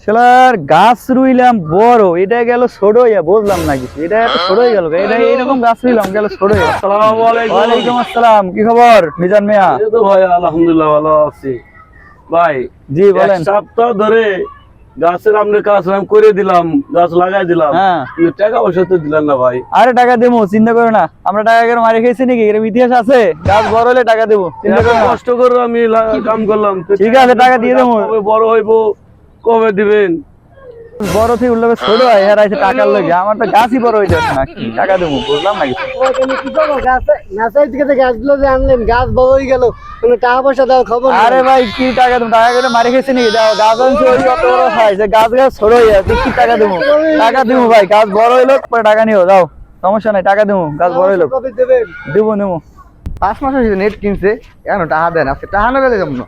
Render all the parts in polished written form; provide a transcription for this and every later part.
শালার গাছ রুইলাম বড়, এটা গেল ছোট হইয়া, বুঝলাম না কিছু। এটা এত ছোট হয়ে গেল, এটা এইরকম গাছ রুইলাম গেল ছোট হইয়া। আসসালামু আলাইকুম। ওয়ালাইকুম আসসালাম, কি খবর মিজান মিয়া? এই তো ভাই আলহামদুলিল্লাহ ভালো আছি ভাই। জি বলেন। এক সপ্তাহ ধরে গাছের আপনি কাজ আমি করে দিলাম, গাছ লাগাই দিলাম, হ্যাঁ। কিন্তু টাকা পয়সা তো দিলেন না ভাই। আরে টাকা দেবো, চিন্তা করো না। আমরা টাকা করে মারি খেয়েছি নাকি? এরকম ইতিহাস আছে? গাছ বড় হলে টাকা দেবো, চিন্তা এত করো না। কষ্ট করে আমি কাম করলাম, তো ঠিক আছে, টাকা দিয়ে দেবো। কবে বড় হইবো, কবে দিবেন? বড় থেকে উঠলে ছোট হয়, হ্যাঁ আছে টাকার লাগে। আমার তো গাছই বড় হয়ে যাচ্ছে না, কি টাকা দেবো বুঝলাম না কিছু। গাছ বড় হয়ে গেল, টাকা পয়সা দেওয়ার খবর নেই। আরে ভাই কি টাকা দেবো? টাকা করে মারি খেয়েছি নাকি? দাও, গাছ আনছি ওই অত বড় খাইছে, গাছ গাছ ছোট হয়ে যাচ্ছে, কি টাকা দেবো? টাকা দেবো ভাই, গাছ বড় হইলো পরে টাকা নিও, দাও সমস্যা নাই, টাকা দেবো, গাছ বড় হইলো কবে দেবেন? দেবো নেবো। 5 মাস হয়েছে নেট কিনছে, এখন টাকা দেন, আজকে টাকা নেবে যেমন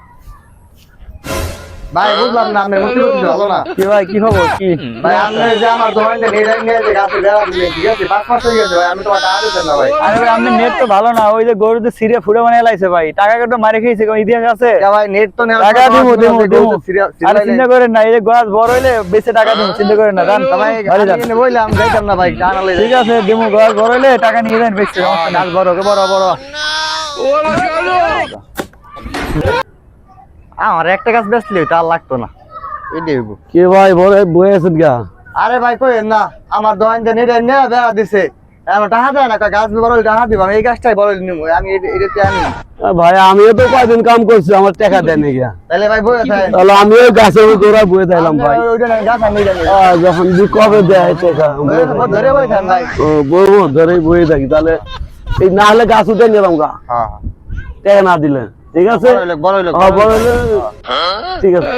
ভাই। বুঝলাম না আপনার মধ্যে ভালো না কি ভাই, কি খবর কি? ভাই। আপনি যে আমার দোকানে নেট নিয়ে যে গাছে বেড়া দিলেন, ঠিক আছে, 5 মাস হয়ে গেছে ভাই, আমি তোমার টাকা দিতেন না ভাই। আরে ভাই আপনার নেট তো ভালো না, ওই যে গরুতে সিরিয়া ফুড়ে বানিয়ে লাইছে ভাই, টাকা কেটে মারি খেয়েছে, কোনো ইতিহাস আছে? তা ভাই নেট তো নেওয়ার টাকা সময় দেবো দেবো তোমার দেবো। সিরিয়াল আরে চিন্তা করেন না, এই যে গাছ বড় হইলে বেশি টাকা দেবো, চিন্তা করেন না, জান ভাই বাড়ি যান। আমি বললাম যাইতাম না ভাই, টাকা না ঠিক আছে দেবো, গাছ বড় হইলে টাকা নিয়ে যান, বেশি সমস্যা নাই। গাছ বড় হোক, বড় বড়। আমার একটা গাছ বেচলে তার লাগতো না, এটাই হইব। কে ভাই বয়ে আছেন গা? আরে ভাই কইেন না, আমার দোকান যে নেট নিয়ে বেড়া দিছে, এখন টাকা দেয় না, গাছ বড় হলে টাকা দিব, আমি এই গাছটাই বড় নিব, আমি এটাতে আনি। ভাই আমিও তো কয়দিন কাম করছি, আমার টাকা দেন গিয়া। তাহলে ভাই বয়ে থাকেন, তাহলে আমিও গাছের গোড়া বয়ে দিলাম ভাই। ওইটা না, গাছ আমি জানি যখন কবে দেয় টাকা ধরে বয়ে থাকেন ভাই। বলবো ধরে বয়ে থাকি, তাহলে এই না হলে গাছ উঠে নিলাম গা, হ্যাঁ টাকা না দিলে। ঠিক আছে বড় হইলো বড় হলে ঠিক আছে।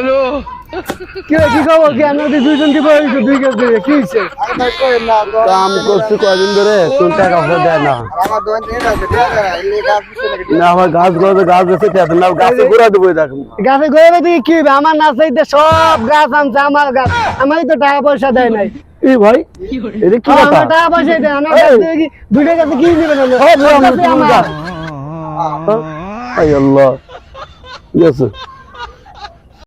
কি খবর? কি আমাদের দুইজন কি বলেছো? 2 কেজি দিবে, কি হয়েছে? আরে ভাই কইেন না, কাম করছি কয়দিন ধরে, কোন টাকা পয়সা দেয় না। আমার দোকান নেট আছে, দেয়া যায় না, এই গাছ দিছে নাকি? না আমার গাছ গড়ে গাছ বেঁচে থাকে না, গাছে গোড়া ডুবে থাকুন। গাছে গড়ে দিয়ে কি হবে? আমার নাচাইতে সব গাছ আনছে, আমার গাছ, আমারই তো টাকা পয়সা দেয় নাই। এই ভাই এটা কি কথা? আমার টাকা পয়সা দেয়, আমার গাছ থেকে কি 2টা গাছে কি দিবেন? আল্লাহ, আমার আই আল্লাহ, ঠিক আছে।